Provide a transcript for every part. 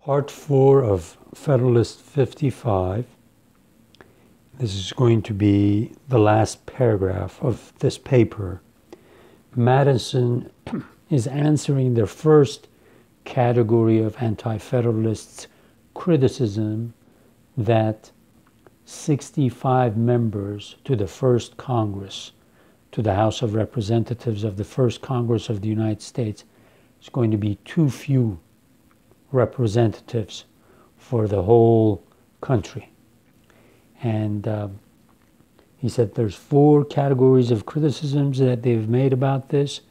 Part 4 of Federalist 55. This is going to be the last paragraph of this paper. Madison is answering the first category of anti-federalists' criticism that 65 members to the first Congress, to the House of Representatives of the first Congress of the United States, is going to be too few representatives for the whole country. And he said there's 4 categories of criticisms that they've made about this,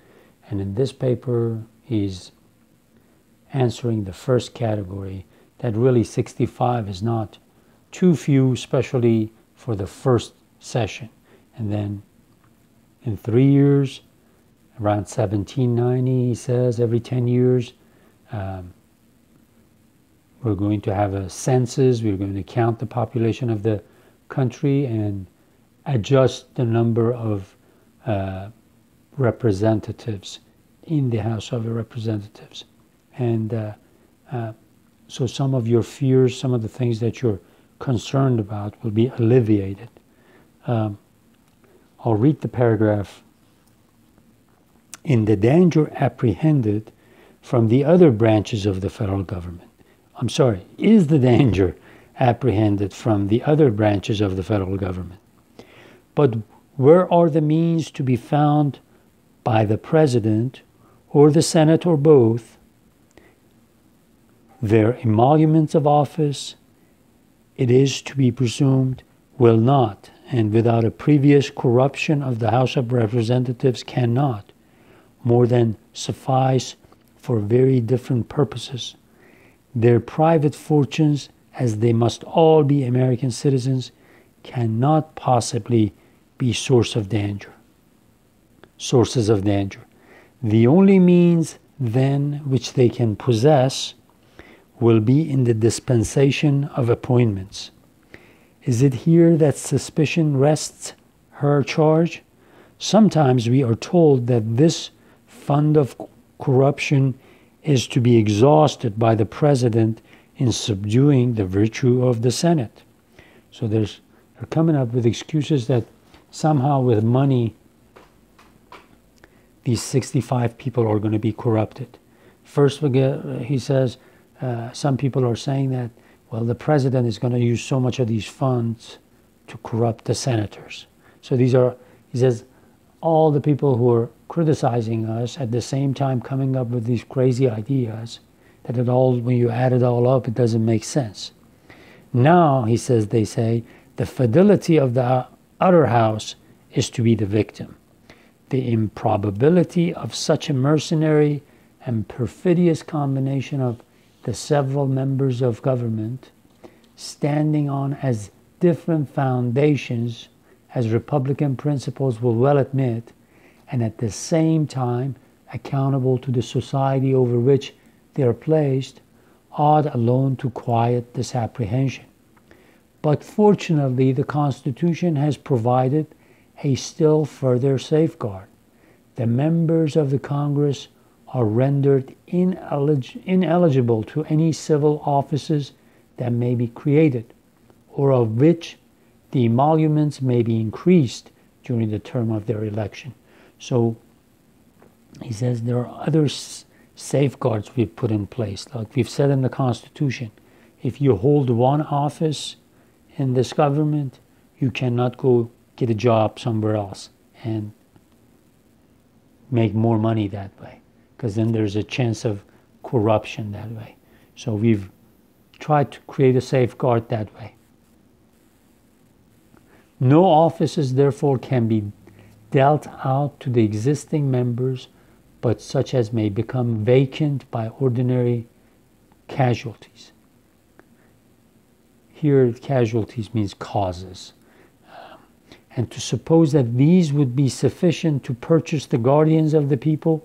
and in this paper he's answering the first category, that really 65 is not too few, especially for the first session. And then in 3 years, around 1790, he says, every 10 years, we're going to have a census, we're going to count the population of the country and adjust the number of representatives in the House of Representatives. And so some of your fears, some of the things that you're concerned about will be alleviated. I'll read the paragraph. In the danger apprehended from the other branches of the federal government. Is the danger apprehended from the other branches of the federal government? But where are the means to be found by the President or the Senate or both? Their emoluments of office, it is to be presumed, will not, and without a previous corruption of the House of Representatives cannot, more than suffice for very different purposes. Their private fortunes, as they must all be American citizens, cannot possibly be sources of danger. The only means, then, which they can possess will be in the dispensation of appointments. Is it here that suspicion rests her charge? Sometimes we are told that this fund of corruption is to be exhausted by the President in subduing the virtue of the Senate. So they're coming up with excuses that somehow with money, these 65 people are going to be corrupted. First, he says, some people are saying that, well, the President is going to use so much of these funds to corrupt the senators. So these are, he says, all the people who are criticizing us at the same time coming up with these crazy ideas that it all, when you add it all up, it doesn't make sense. Now, he says, they say, the fidelity of the other house is to be the victim. The improbability of such a mercenary and perfidious combination of the several members of government standing on as different foundations as Republican principles will well admit, and at the same time accountable to the society over which they are placed, ought alone to quiet this apprehension. But fortunately, the Constitution has provided a still further safeguard. The members of the Congress are rendered ineligible to any civil offices that may be created, or of which the emoluments may be increased during the term of their election. So he says there are other safeguards we've put in place. Like we've said in the Constitution, if you hold one office in this government, you cannot go get a job somewhere else and make more money that way, because then there's a chance of corruption that way. So we've tried to create a safeguard that way. No offices, therefore, can be dealt out to the existing members, but such as may become vacant by ordinary casualties. Here, casualties means causes. And to suppose that these would be sufficient to purchase the guardians of the people,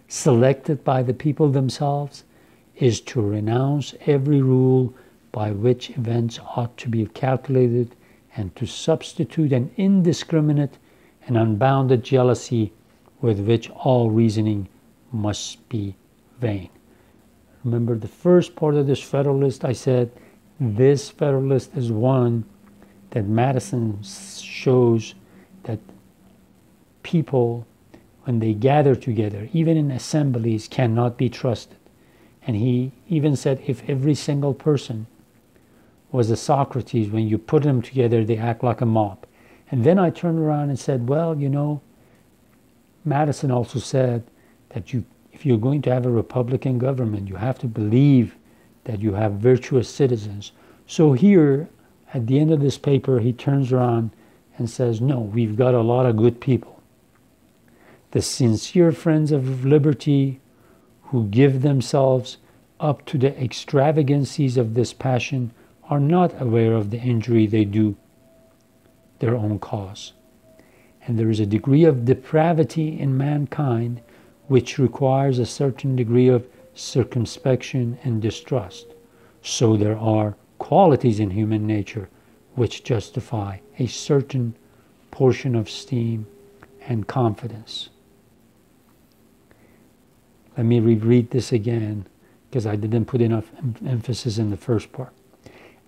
selected by the people themselves, is to renounce every rule by which events ought to be calculated, and to substitute an indiscriminate and unbounded jealousy with which all reasoning must be vain. Remember the first part of this Federalist, I said this Federalist is one that Madison shows that people, when they gather together, even in assemblies, cannot be trusted. And he even said if every single person was a Socrates, when you put them together, they act like a mob. And then I turned around and said, well, you know, Madison also said that if you're going to have a Republican government, you have to believe that you have virtuous citizens. So here, at the end of this paper, he turns around and says, no, we've got a lot of good people. The sincere friends of liberty who give themselves up to the extravagancies of this passion are not aware of the injury they do their own cause. And there is a degree of depravity in mankind which requires a certain degree of circumspection and distrust. So there are qualities in human nature which justify a certain portion of esteem and confidence. Let me reread this again, because I didn't put enough emphasis in the first part.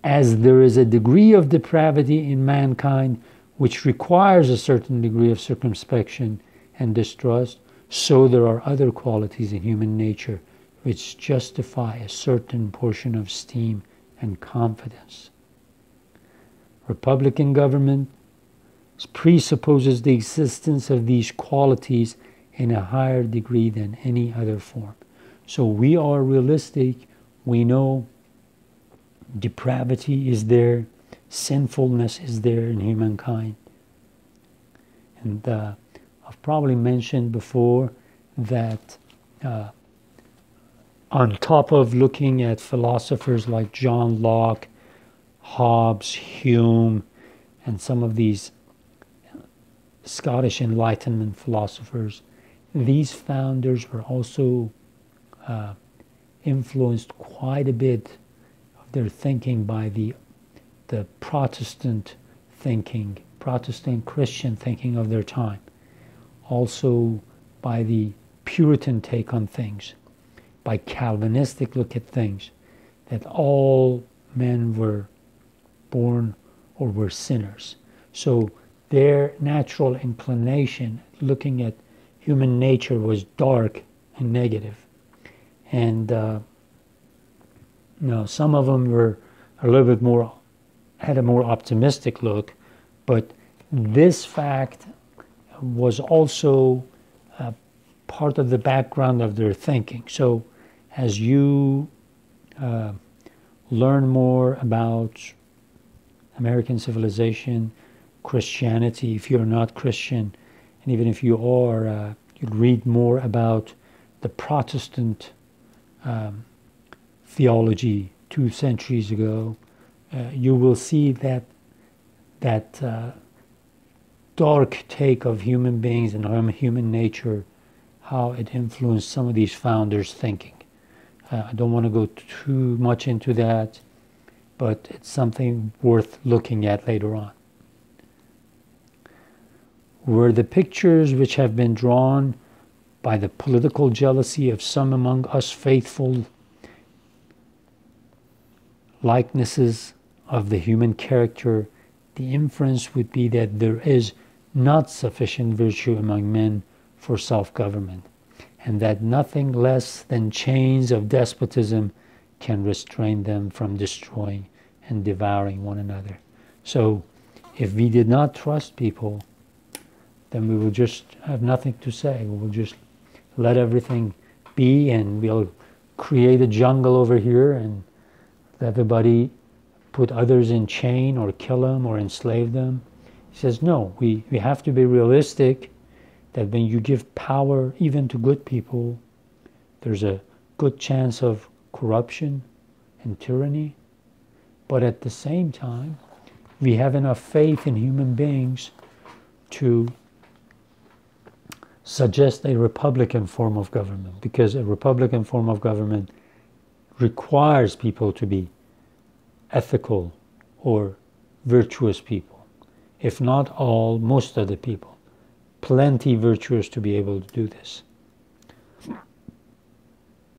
As there is a degree of depravity in mankind which requires a certain degree of circumspection and distrust, so there are other qualities in human nature which justify a certain portion of esteem and confidence. Republican government presupposes the existence of these qualities in a higher degree than any other form. So we are realistic. We know depravity is there, sinfulness is there in humankind. And I've probably mentioned before that on top of looking at philosophers like John Locke, Hobbes, Hume, and some of these Scottish Enlightenment philosophers, these founders were also influenced quite a bit of their thinking by the Protestant thinking, Protestant Christian thinking of their time. Also by the Puritan take on things, by Calvinistic look at things, that all men were born or were sinners. So their natural inclination looking at human nature was dark and negative. And some of them were a little bit more, had a more optimistic look, but this fact was also part of the background of their thinking. So as you learn more about American civilization, Christianity, if you're not Christian, and even if you are, you read more about the Protestant theology 2 centuries ago, you will see that dark take of human beings and human nature, how it influenced some of these founders' thinking. I don't want to go too much into that, but it's something worth looking at later on. Were the pictures which have been drawn by the political jealousy of some among us faithful likenesses of the human character, the inference would be that there is not sufficient virtue among men for self-government, and that nothing less than chains of despotism can restrain them from destroying and devouring one another. So if we did not trust people, then we will just have nothing to say. We will just let everything be, and we'll create a jungle over here and everybody put others in chain or kill them or enslave them. He says, no, we have to be realistic that when you give power even to good people, there's a good chance of corruption and tyranny. But at the same time, we have enough faith in human beings to suggest a Republican form of government, because a Republican form of government requires people to be ethical or virtuous people. If not all, most of the people. Plenty virtuous to be able to do this.